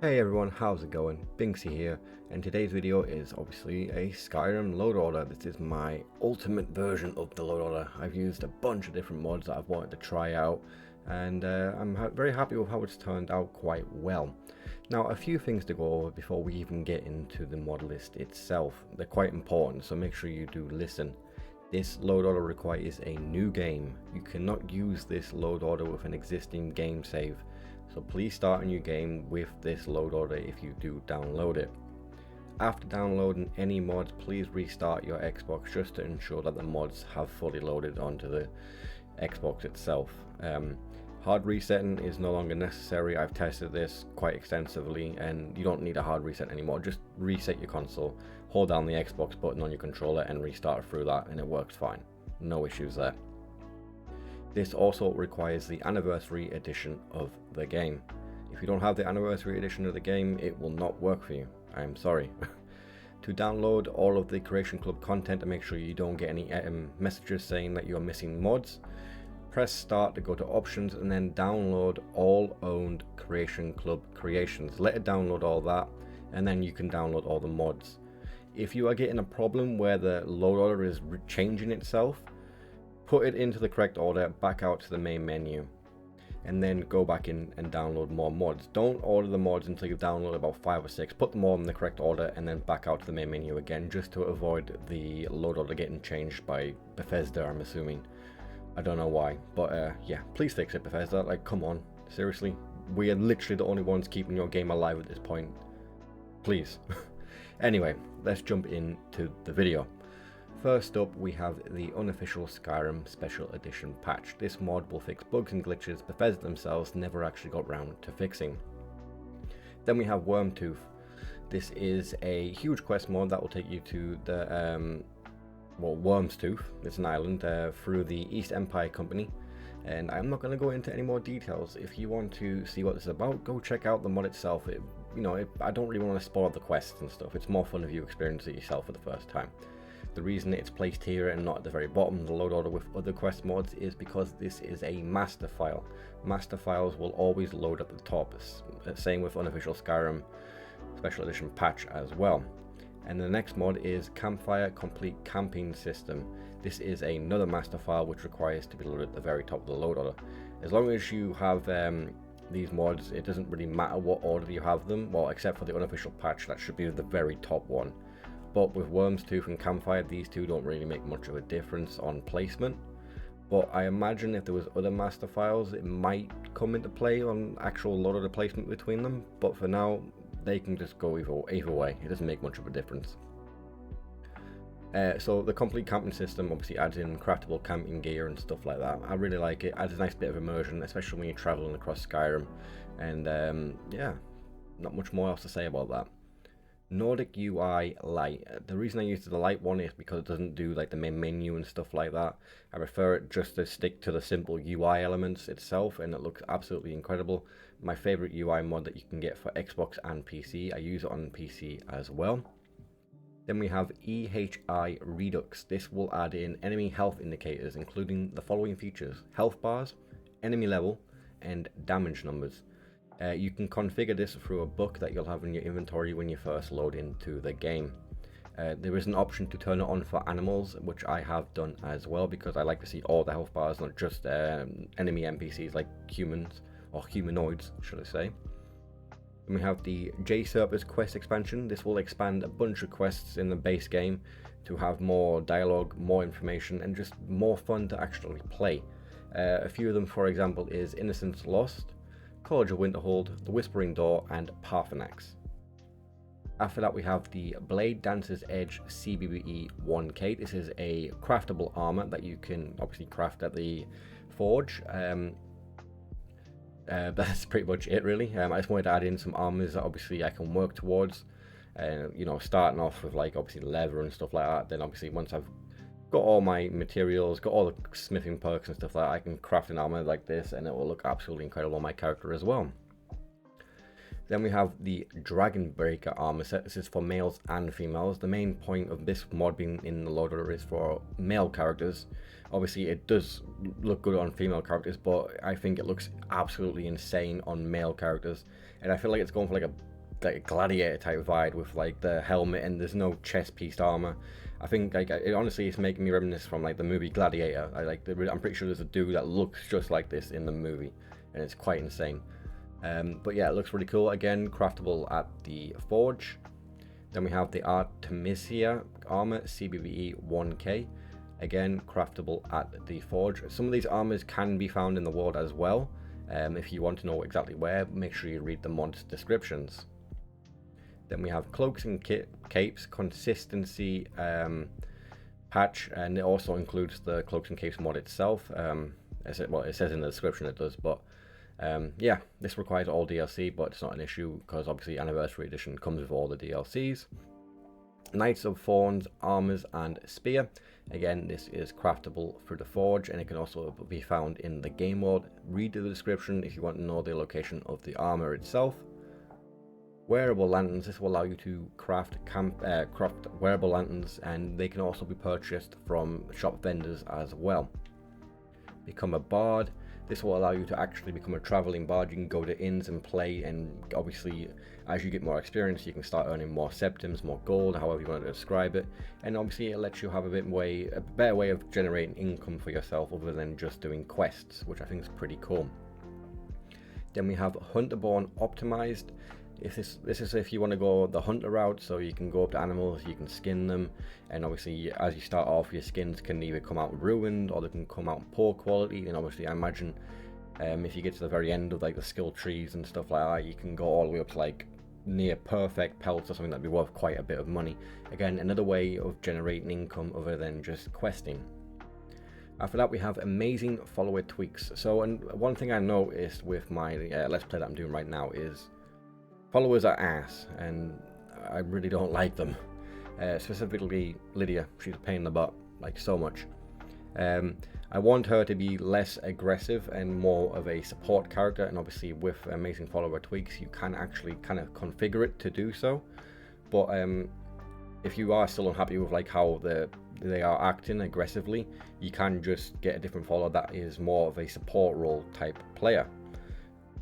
Hey everyone, how's it going? Binksy here, and today's video is obviously a Skyrim load order. This is my ultimate version of the load order. I've used a bunch of different mods that I've wanted to try out, and I'm very happy with how it's turned out quite well. Now, a few things to go over before we even get into the mod list itself. They're quite important, so make sure you do listen. This load order requires a new game. You cannot use this load order with an existing game save. So please start a new game with this load order if you do download it. After downloading any mods, please restart your Xbox just to ensure that the mods have fully loaded onto the Xbox itself. Hard resetting is no longer necessary. I've tested this quite extensively and you don't need a hard reset anymore. Just reset your console, hold down the Xbox button on your controller and restart through that and it works fine. No issues there. This also requires the anniversary edition of the game. If you don't have the anniversary edition of the game, it will not work for you. I am sorry. To download all of the Creation Club content and make sure you don't get any messages saying that you're missing mods, press start to go to options and then download all owned Creation Club creations. Let it download all that and then you can download all the mods. If you are getting a problem where the load order is changing itself, put it into the correct order, back out to the main menu, and then go back in and download more mods. Don't order the mods until you've downloaded about 5 or 6. Put them all in the correct order and then back out to the main menu again, just to avoid the load order getting changed by Bethesda, I'm assuming. I don't know why, but yeah, please fix it, Bethesda. Like, come on, seriously. We are literally the only ones keeping your game alive at this point. Please. Anyway, let's jump into the video. First up, we have the unofficial Skyrim Special Edition patch. This mod will fix bugs and glitches Bethesda themselves never actually got round to fixing. Then we have Wormtooth. This is a huge quest mod that will take you to the Wormstooth. It's an island through the East Empire Company. And I'm not going to go into any more details. If you want to see what this is about, go check out the mod itself. I don't really want to spoil the quests and stuff. It's more fun if you experience it yourself for the first time. The reason it's placed here and not at the very bottom of the load order with other quest mods is because this is a master file. Master files will always load at the top, same with unofficial Skyrim Special Edition patch as well. And the next mod is Campfire Complete Camping System. This is another master file which requires to be loaded at the very top of the load order. As long as you have these mods, it doesn't really matter what order you have them, well, except for the unofficial patch, that should be the very top one. But with Wormstooth and Campfire, these two don't really make much of a difference on placement. But I imagine if there was other master files, it might come into play on actual load order placement between them. But for now, they can just go either way. It doesn't make much of a difference. So the complete camping system obviously adds in craftable camping gear and stuff like that. I really like it. Adds a nice bit of immersion, especially when you're traveling across Skyrim. And yeah, not much more else to say about that. Nordic UI Lite. The reason I use the light one is because it doesn't do like the main menu and stuff like that. I prefer it just to stick to the simple UI elements itself, and it looks absolutely incredible. My favorite UI mod that you can get for Xbox and PC. I use it on PC as well. Then we have EHI Redux. This will add in enemy health indicators, including the following features: health bars, enemy level, and damage numbers. You can configure this through a book that you'll have in your inventory when you first load into the game. There is an option to turn it on for animals, which I have done as well because I like to see all the health bars, not just enemy NPCs like humans, or humanoids should I say. Then we have the J-Serpers quest expansion. This will expand a bunch of quests in the base game to have more dialogue, more information, and just more fun to actually play. A few of them, for example, is Innocence Lost, College of Winterhold, The Whispering Door, and Parthenax. After that we have the Blade Dancer's Edge CBBE 1K. This is a craftable armor that you can obviously craft at the forge. That's pretty much it really. I just wanted to add in some armors that obviously I can work towards. Starting off with like obviously leather and stuff like that. Then obviously once I've got all my materials, got all the smithing perks and stuff like that, I can craft an armor like this and it will look absolutely incredible on my character as well. Then we have the Dragon Breaker armor set. This is for males and females. The main point of this mod being in the load order is for male characters. Obviously it does look good on female characters, but I think it looks absolutely insane on male characters. And I feel like it's going for like a like a gladiator type vibe with like the helmet, and there's no chest piece armor. I think like it honestly is making me reminisce from like the movie Gladiator. I'm pretty sure there's a dude that looks just like this in the movie, and it's quite insane. But yeah, it looks really cool. Again, craftable at the forge. Then we have the Artemisia armor, CBBE 1K. Again, craftable at the forge. Some of these armors can be found in the world as well. If you want to know exactly where, make sure you read the mod's descriptions. Then we have cloaks and capes consistency patch, and it also includes the cloaks and capes mod itself. It says in the description it does, but yeah, this requires all DLC, but it's not an issue because obviously Anniversary Edition comes with all the DLCs. Knights of Thorns, armors, and spear. Again, this is craftable through the forge, and it can also be found in the game world. Read the description if you want to know the location of the armor itself. Wearable lanterns. This will allow you to craft wearable lanterns, and they can also be purchased from shop vendors as well. Become a bard. This will allow you to actually become a traveling bard. You can go to inns and play, and obviously as you get more experience you can start earning more septims, more gold, however you want to describe it, and obviously it lets you have a better way of generating income for yourself other than just doing quests, which I think is pretty cool. Then we have Hunterborn optimized. This is if you want to go the hunter route, so you can go up to animals, you can skin them, and obviously as you start off your skins can either come out ruined or they can come out poor quality, and obviously I imagine if you get to the very end of like the skill trees and stuff like that, you can go all the way up to like near perfect pelts or something that'd be worth quite a bit of money. Again, another way of generating income other than just questing. After that we have amazing follower tweaks. So, and one thing I noticed with my let's play that I'm doing right now is followers are ass, and I really don't like them. Specifically Lydia, she's a pain in the butt, like so much. I want her to be less aggressive and more of a support character, and obviously with amazing follower tweaks you can actually kind of configure it to do so. But if you are still unhappy with like how they are acting aggressively, you can just get a different follower that is more of a support role type player.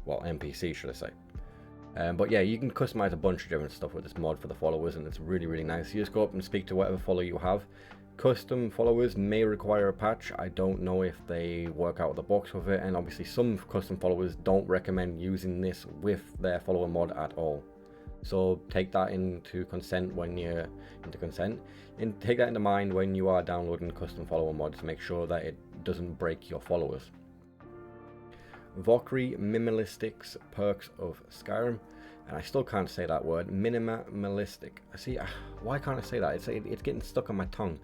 Well, NPC should I say. But yeah, you can customize a bunch of different stuff with this mod for the followers, and it's really, really nice. You just go up and speak to whatever follower you have. Custom followers may require a patch. I don't know if they work out of the box with it, and obviously some custom followers don't recommend using this with their follower mod at all. So take that into consent when you're and take that into mind when you are downloading custom follower mods to make sure that it doesn't break your followers. Valkyrie Minimalistics perks of Skyrim, and I still can't say that word, minimalistic. See, why can't I say that? It's getting stuck on my tongue.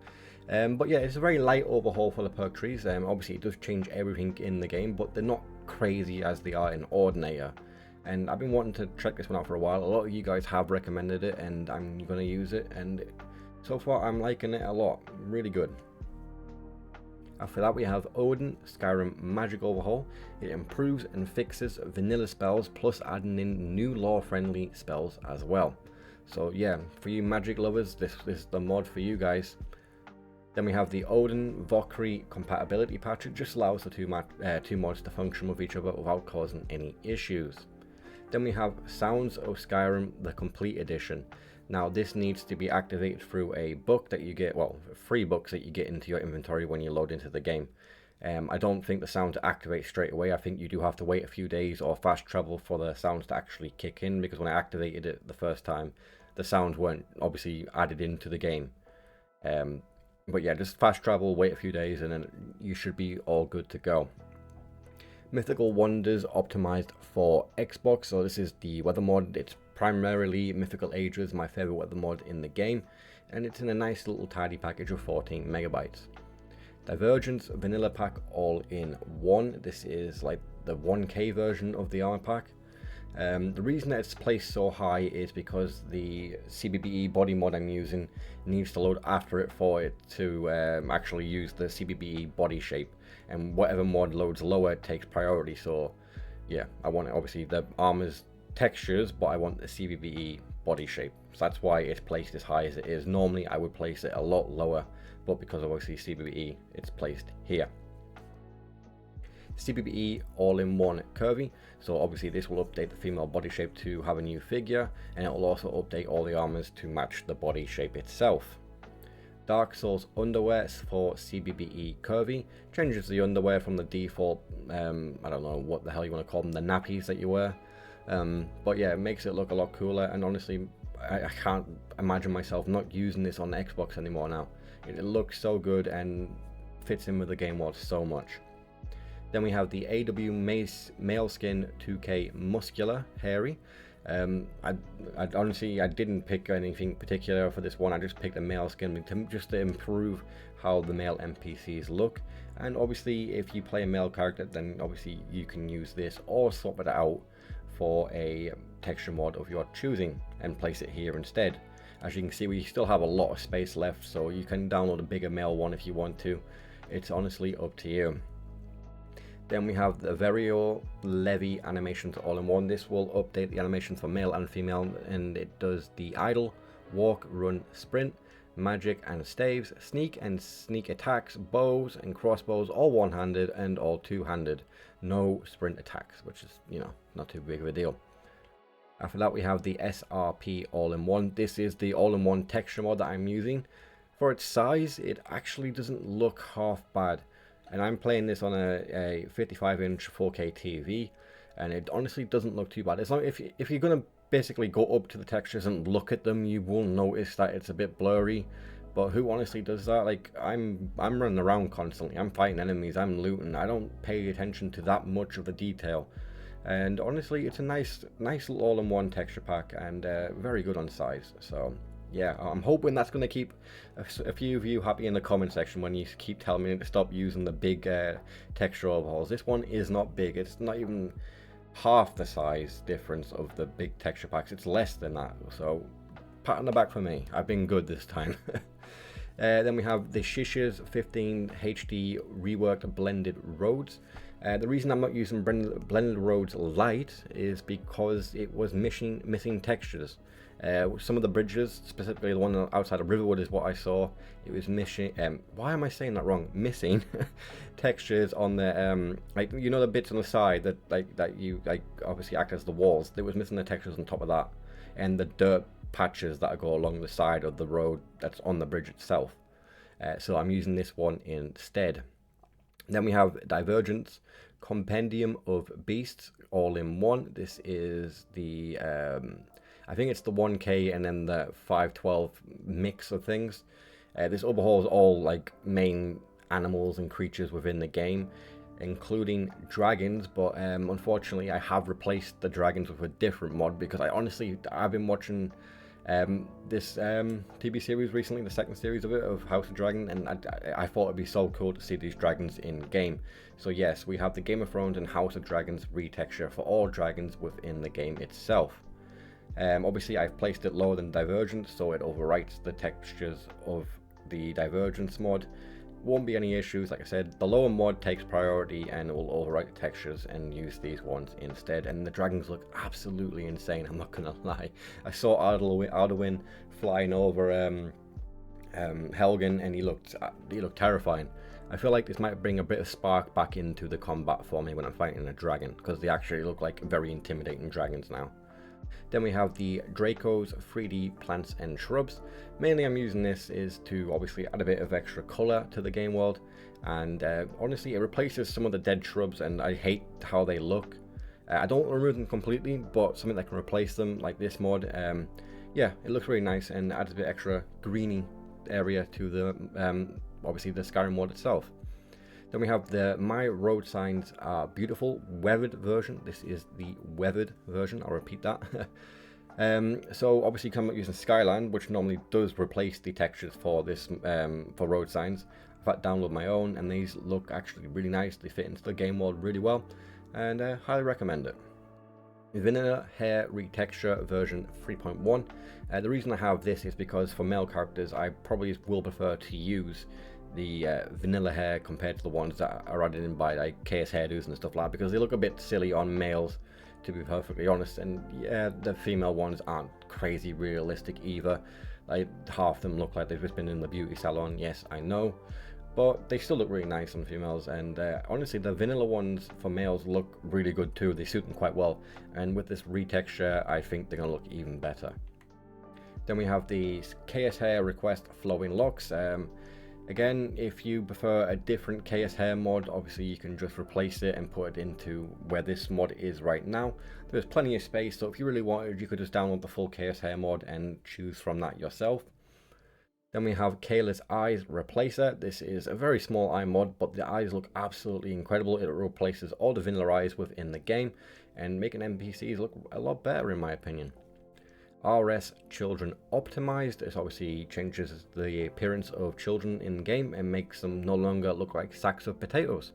But yeah, it's a very light overhaul for the perk trees. Obviously it does change everything in the game, but they're not crazy as they are in Ordinator. And I've been wanting to check this one out for a while. A lot of you guys have recommended it, and I'm going to use it, and so far I'm liking it a lot. Really good. After that we have Odin Skyrim Magic Overhaul. It improves and fixes vanilla spells, plus adding in new lore friendly spells as well. So yeah, for you magic lovers, this is the mod for you guys. Then we have the Odin Valkyrie compatibility patch. It just allows the two mods to function with each other without causing any issues. Then we have Sounds of Skyrim, the complete edition. Now this needs to be activated through a book that you get, well, 3 books that you get into your inventory when you load into the game. I don't think the sounds activate straight away. I think you do have to wait a few days or fast travel for the sounds to actually kick in, because when I activated it the first time, the sounds weren't obviously added into the game. But yeah, just fast travel, wait a few days, and then you should be all good to go. Mythical Wonders optimized for Xbox. So this is the weather mod. It's primarily Mythical Ages, my favorite weather mod in the game, and it's in a nice little tidy package of 14 megabytes. Divergence Vanilla Pack all in one. This is like the 1K version of the armor pack. The reason that it's placed so high is because the CBBE body mod I'm using needs to load after it for it to actually use the CBBE body shape, and whatever mod loads lower takes priority. So yeah, I want obviously the armor's textures, but I want the CBBE body shape, so that's why it's placed as high as it is. Normally I would place it a lot lower, but because of obviously CBBE, it's placed here. CBBE all-in-one curvy, so obviously this will update the female body shape to have a new figure, and it will also update all the armors to match the body shape itself. Dark Souls underwear for CBBE curvy, changes the underwear from the default, I don't know what the hell you want to call them, the nappies that you wear, but yeah, it makes it look a lot cooler, and honestly I can't imagine myself not using this on the Xbox anymore now. It looks so good and fits in with the game world so much. Then we have the AW male skin 2K muscular hairy. I honestly didn't pick anything particular for this one. I just picked a male skin just to improve how the male NPCs look. And obviously if you play a male character, then obviously you can use this or swap it out for a texture mod of your choosing and place it here instead. As you can see, we still have a lot of space left, so you can download a bigger male one if you want to. It's honestly up to you. Then we have the Vario Levy animations all-in-one. This will update the animations for male and female, and it does the idle, walk, run, sprint, magic and staves, sneak and sneak attacks, bows and crossbows, all one-handed and all two-handed. No sprint attacks, which is, you know, not too big of a deal. After that we have the SRP all-in-one. This is the all-in-one texture mod that I'm using. For its size, it actually doesn't look half bad. And I'm playing this on a 55-inch 4K TV, and it honestly doesn't look too bad. As long if you're gonna basically go up to the textures and look at them, you will notice that it's a bit blurry. But who honestly does that? Like I'm running around constantly. I'm fighting enemies. I'm looting. I don't pay attention to that much of the detail. And honestly, it's a nice little all-in-one texture pack, and very good on size. So yeah, I'm hoping that's going to keep a few of you happy in the comment section when you keep telling me to stop using the big texture overhauls. This one is not big. It's not even half the size difference of the big texture packs. It's less than that. So pat on the back for me. I've been good this time. Then we have the Shishas 15 HD reworked blended roads. The reason I'm not using blended roads light is because it was missing textures. Some of the bridges, specifically the one outside of Riverwood, is what I saw. It was missing. Why am I saying that wrong? Missing textures on the like, you know, the bits on the side that you obviously act as the walls. There was missing the textures on top of that, and the dirt patches that go along the side of the road that's on the bridge itself. So I'm using this one instead. Then we have Divergence Compendium of Beasts all-in-one. This is the I think it's the 1K and then the 512 mix of things. This overhauls all like main animals and creatures within the game, including dragons, but unfortunately I have replaced the dragons with a different mod because I've been watching this TV series recently, the second series of it, of House of Dragon, and I thought it'd be so cool to see these dragons in game. So yes, we have the Game of Thrones and House of Dragons retexture for all dragons within the game itself. Obviously I've placed it lower than Divergence, so it overwrites the textures of the Divergence mod. Won't be any issues. Like I said, the lower mod takes priority and it will overwrite the textures and use these ones instead. And the dragons look absolutely insane, I'm not gonna lie. I saw Arduin flying over Helgen, and he looked terrifying. I feel like this might bring a bit of spark back into the combat for me when I'm fighting a dragon, because they actually look like very intimidating dragons now. Then we have the Draco's 3D plants and shrubs. Mainly I'm using this is to obviously add a bit of extra colour to the game world, and honestly it replaces some of the dead shrubs, and I hate how they look. I don't remove them completely, but something that can replace them like this mod, yeah, it looks really nice and adds a bit extra greeny area to the obviously the Skyrim mod itself. Then we have the My Road Signs Are Beautiful weathered version. This is the weathered version, I'll repeat that. So obviously I'm using Skyland, which normally does replace the textures for this for road signs. I've had to download my own, and these look actually really nice. They fit into the game world really well, and highly recommend it. Vanilla Hair Retexture version 3.1. The reason I have this is because for male characters I probably will prefer to use the vanilla hair compared to the ones that are added in by like KS hairdos and stuff like that, because they look a bit silly on males, to be perfectly honest. And yeah, the female ones aren't crazy realistic either. Like half of them look like they've just been in the beauty salon. Yes, I know, but they still look really nice on females, and honestly the vanilla ones for males look really good too. They suit them quite well, and with this retexture I think they're gonna look even better. Then we have the KS hair request flowing locks. Again, if you prefer a different KS hair mod, obviously you can just replace it and put it into where this mod is right now. There's plenty of space, so if you really wanted, you could just download the full KS hair mod and choose from that yourself. Then we have Kayla's Eyes Replacer. This is a very small eye mod, but the eyes look absolutely incredible. It replaces all the vanilla eyes within the game and making NPCs look a lot better in my opinion. RS Children Optimized. This obviously changes the appearance of children in game and makes them no longer look like sacks of potatoes.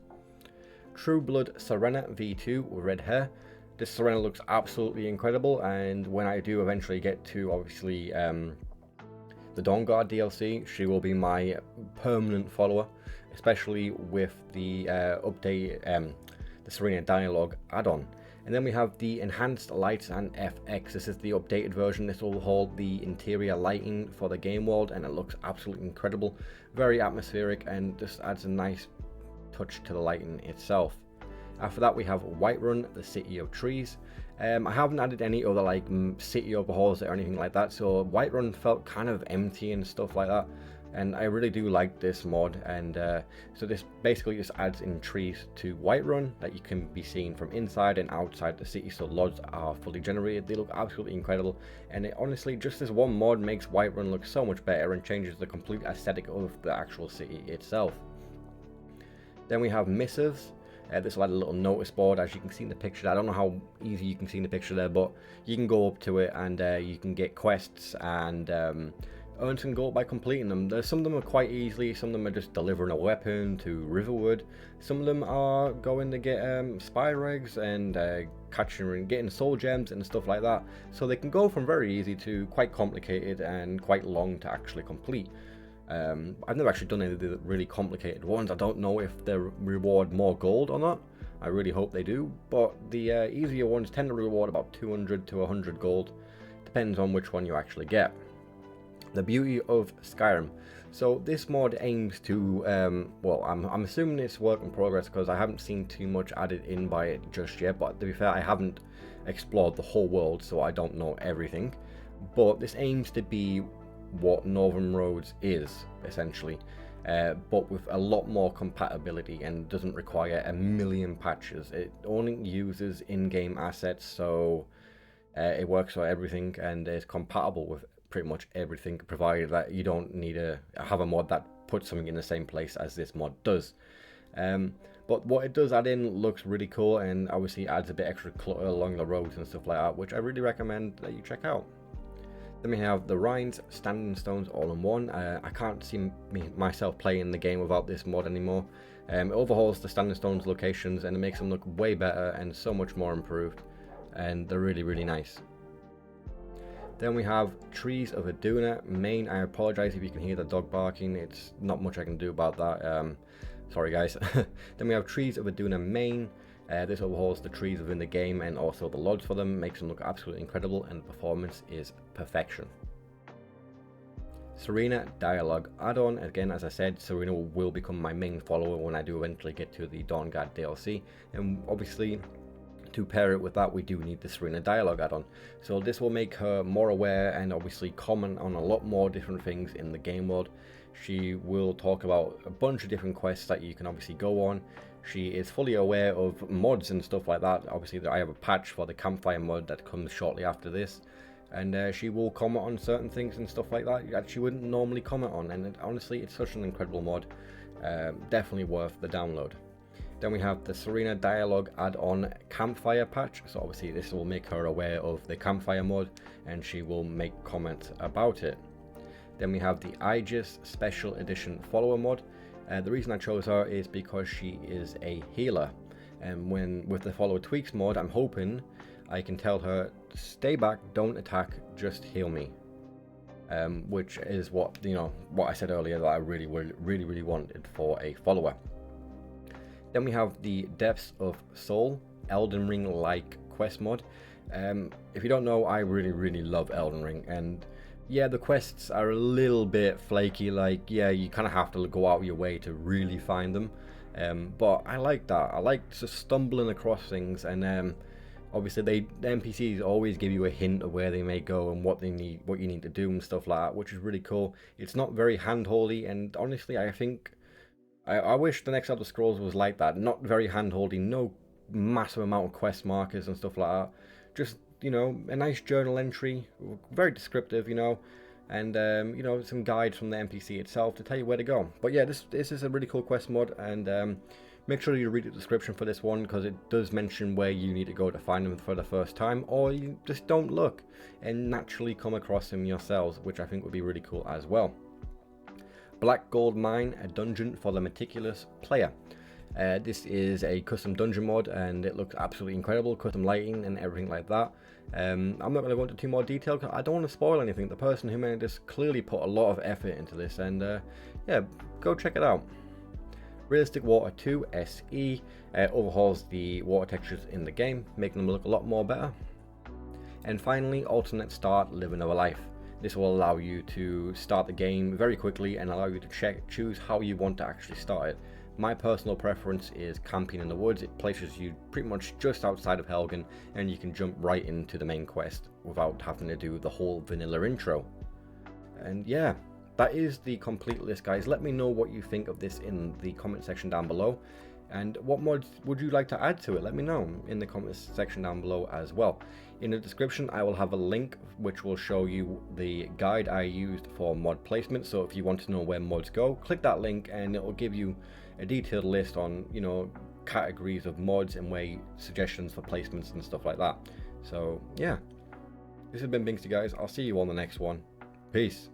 True Blood Serena V2 with red hair. This Serena looks absolutely incredible, and when I do eventually get to obviously the Dawnguard DLC, she will be my permanent follower, especially with the update, the Serena Dialogue add-on. And then we have the Enhanced Lights and FX. This is the updated version. This will hold the interior lighting for the game world, and it looks absolutely incredible. Very atmospheric and just adds a nice touch to the lighting itself. After that we have Whiterun, the City of Trees. I haven't added any other like city overhauls or anything like that, so Whiterun felt kind of empty and stuff like that. And I really do like this mod, and so this basically just adds in trees to Whiterun that you can be seen from inside and outside the city, so LODs are fully generated. They look absolutely incredible, and it, honestly, just this one mod makes Whiterun look so much better and changes the complete aesthetic of the actual city itself. Then we have Missives. This will add a little notice board, as you can see in the picture. I don't know how easy you can see in the picture there, but you can go up to it and you can get quests and earn some gold by completing them. Some of them are quite easily, some of them are just delivering a weapon to Riverwood, some of them are going to get spire eggs and catching and getting soul gems and stuff like that. So they can go from very easy to quite complicated and quite long to actually complete. I've never actually done any of the really complicated ones. I don't know if they reward more gold or not. I really hope they do, but the easier ones tend to reward about 200 to 100 gold. Depends on which one you actually get. The Beauty of Skyrim. So this mod aims to, well, I'm assuming it's work in progress because I haven't seen too much added in by it just yet, but to be fair, I haven't explored the whole world, so I don't know everything. But this aims to be what Northern Roads is, essentially, but with a lot more compatibility and doesn't require a million patches. It only uses in-game assets, so it works for everything and is compatible with pretty much everything, provided that you don't need to have a mod that puts something in the same place as this mod does. But what it does add in looks really cool, and obviously adds a bit extra clutter along the roads and stuff like that, which I really recommend that you check out. Then we have the Rhines Standing Stones all in one. I can't see myself playing the game without this mod anymore. It overhauls the Standing Stones locations and it makes them look way better and so much more improved, and they're really, really nice. Then we have Trees of Aduna main. I apologize if you can hear the dog barking. It's not much I can do about that. Sorry guys. Then we have Trees of Aduna main. This overhauls the trees within the game and also the LODs for them, makes them look absolutely incredible, and the performance is perfection. Serena Dialogue add-on. Again, as I said, Serena will become my main follower when I do eventually get to the Dawnguard DLC, and obviously to pair it with that we do need the Serena Dialogue add-on. So this will make her more aware and obviously comment on a lot more different things in the game world. She will talk about a bunch of different quests that you can obviously go on. She is fully aware of mods and stuff like that. Obviously I have a patch for the campfire mod that comes shortly after this, and she will comment on certain things and stuff like that she wouldn't normally comment on, and honestly it's such an incredible mod. Definitely worth the download. Then we have the Serena Dialogue add-on campfire patch. So obviously this will make her aware of the campfire mod and she will make comments about it. Then we have the Aegis Special Edition follower mod. The reason I chose her is because she is a healer, and with the follow tweaks mod, I'm hoping I can tell her, stay back, don't attack, just heal me. Which is what I said earlier that I really wanted for a follower. Then we have the Depths of Soul Elden Ring like quest mod. If you don't know, I really love Elden Ring, and Yeah, the quests are a little bit flaky, like, yeah, you kind of have to go out of your way to really find them. But I like that. I like just stumbling across things, and obviously the NPCs always give you a hint of where they may go and what you need to do and stuff like that, which is really cool. It's not very hand-holdy, and honestly, I think I wish the next Elder Scrolls was like that. Not very hand-holdy, no massive amount of quest markers and stuff like that. Just, a nice journal entry, very descriptive, and some guides from the NPC itself to tell you where to go. But yeah, this is a really cool quest mod, and make sure you read the description for this one, because it does mention where you need to go to find them for the first time, or you just don't look and naturally come across them yourselves, which I think would be really cool as well. Black Gold Mine, a dungeon for the meticulous player. This is a custom dungeon mod, and it looks absolutely incredible, custom lighting and everything like that. I'm not going to go into too more detail because I don't want to spoil anything. The person who made this clearly put a lot of effort into this, and yeah, go check it out. Realistic Water 2 SE overhauls the water textures in the game, making them look a lot more better. And finally, Alternate Start Live Another Life. This will allow you to start the game very quickly and allow you to choose how you want to actually start it. My personal preference is camping in the woods. It places you pretty much just outside of Helgen, and you can jump right into the main quest without having to do the whole vanilla intro. And yeah, that is the complete list, guys. Let me know what you think of this in the comment section down below, and what mods would you like to add to it? Let me know in the comments section down below as well. In the description I will have a link which will show you the guide I used for mod placement, so if you want to know where mods go, click that link and it will give you a detailed list on categories of mods and suggestions for placements and stuff like that. So yeah, this has been Binksy, guys. I'll see you on the next one. Peace.